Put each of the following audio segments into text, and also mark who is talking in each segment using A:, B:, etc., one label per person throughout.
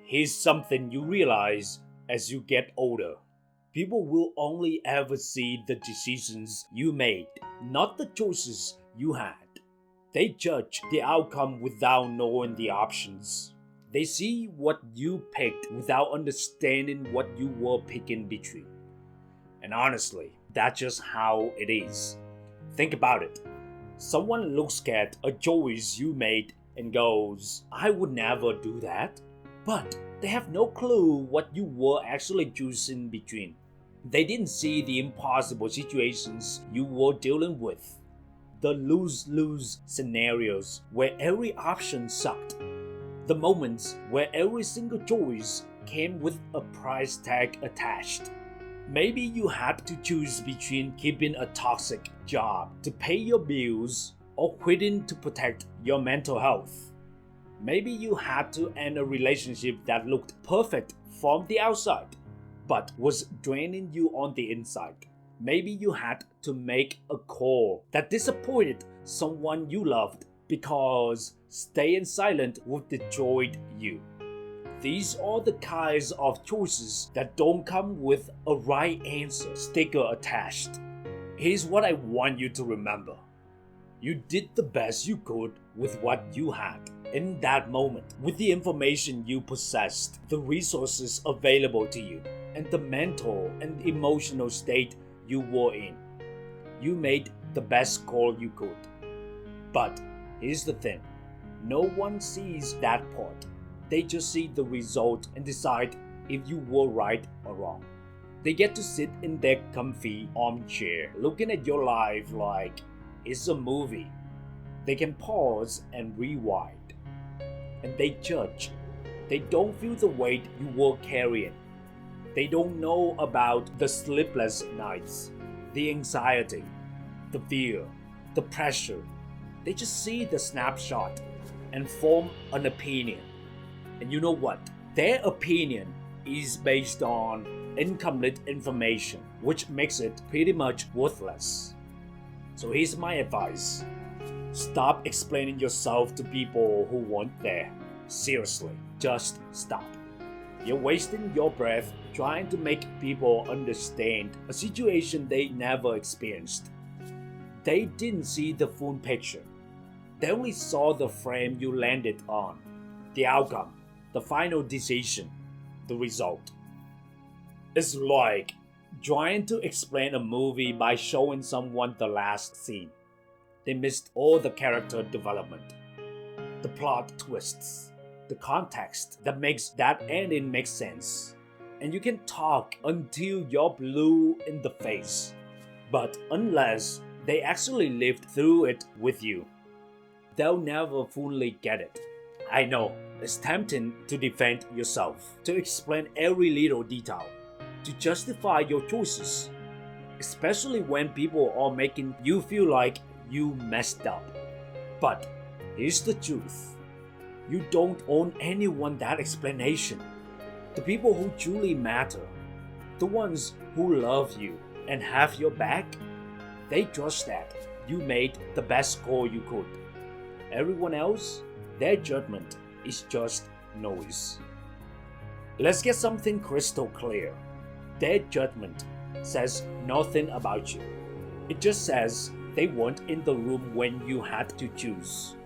A: Here's something you realize as you get older. People will only ever see the decisions you made, not the choices you had. They judge the outcome without knowing the options. They see what you picked without understanding what you were picking between. And honestly, that's just how it is. Think about it. Someone looks at a choice you made and goes, I would never do that. But they have no clue what you were actually choosing between. They didn't see the impossible situations you were dealing with, the lose-lose scenarios where every option sucked, the moments where every single choice came with a price tag attached. Maybe you had to choose between keeping a toxic job to pay your bills or quitting to protect your mental health. Maybe you had to end a relationship that looked perfect from the outside, but was draining you on the inside. Maybe you had to make a call that disappointed someone you loved because staying silent would destroy you. These are the kinds of choices that don't come with a right answer sticker attached. Here's what I want you to remember. You did the best you could with what you had in that moment, with the information you possessed, the resources available to you, and the mental and emotional state you were in. You made the best call you could. But here's the thing. No one sees that part. They just see the result and decide if you were right or wrong. They get to sit in their comfy armchair looking at your life like it's a movie. They can pause and rewind. And they judge. They don't feel the weight you were carrying. They don't know about the sleepless nights, the anxiety, the fear, the pressure. They just see the snapshot and form an opinion. And you know what? Their opinion is based on incomplete information, which makes it pretty much worthless. So here's my advice. Stop explaining yourself to people who weren't there. Seriously, just stop. You're wasting your breath trying to make people understand a situation they never experienced. They didn't see the full picture. They only saw the frame you landed on, the outcome, the final decision, the result. It's like trying to explain a movie by showing someone the last scene. They missed all the character development, the plot twists, the context that makes that ending make sense. And you can talk until you're blue in the face. But unless they actually lived through it with you, they'll never fully get it. I know, it's tempting to defend yourself, to explain every little detail, to justify your choices, especially when people are making you feel like you messed up. But here's the truth. You don't owe anyone that explanation. The people who truly matter, the ones who love you and have your back, they trust that you made the best call you could. Everyone else, their judgment is just noise. Let's get something crystal clear. Their judgment says nothing about you. It just says they weren't in the room when you had to choose.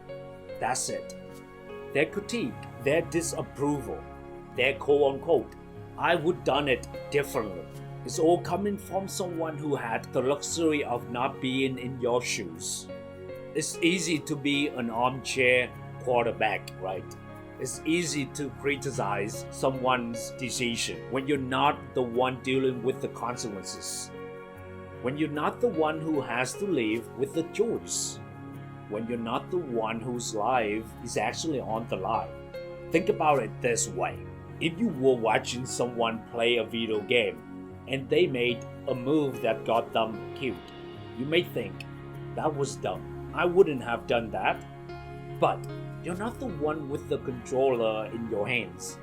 A: That's it. Their critique, their disapproval, their quote-unquote, I would done it differently, is all coming from someone who had the luxury of not being in your shoes. It's easy to be an armchair quarterback, right? It's easy to criticize someone's decision when you're not the one dealing with the consequences. When you're not the one who has to live with the choice. When you're not the one whose life is actually on the line. Think about it this way. If you were watching someone play a video game and they made a move that got them killed, you may think, that was dumb. I wouldn't have done that. But you're not the one with the controller in your hands,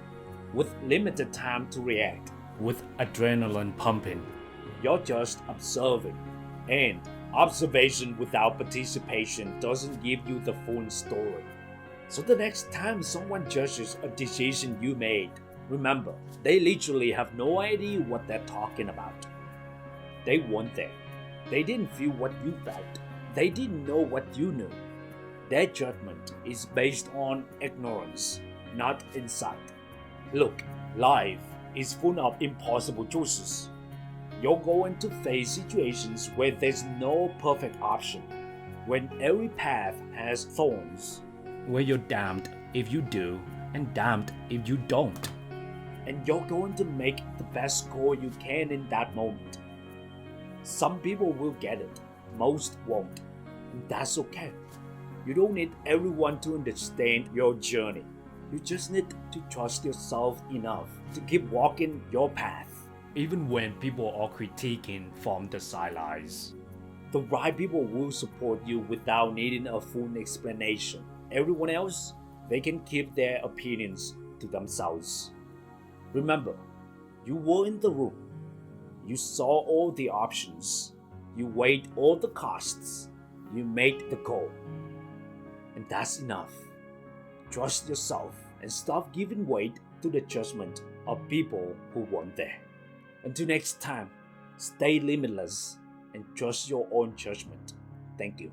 A: with limited time to react, with adrenaline pumping. You're just observing. And observation without participation doesn't give you the full story. So the next time someone judges a decision you made, Remember, they literally have no idea what they're talking about. They weren't there. They didn't feel what you felt. They didn't know what you knew. Their judgment is based on ignorance, not insight. Look, life is full of impossible choices. You're going to face situations where there's no perfect option, when every path has thorns, where you're damned if you do and damned if you don't. And you're going to make the best score you can in that moment. Some people will get it, most won't, and that's okay. You don't need everyone to understand your journey. You just need to trust yourself enough to keep walking your path, even when people are critiquing from the sidelines. The right people will support you without needing a full explanation. Everyone else, they can keep their opinions to themselves. Remember, you were in the room. You saw all the options. You weighed all the costs. You made the call. And that's enough. Trust yourself and stop giving weight to the judgment of people who weren't there. Until next time, stay limitless and trust your own judgment. Thank you.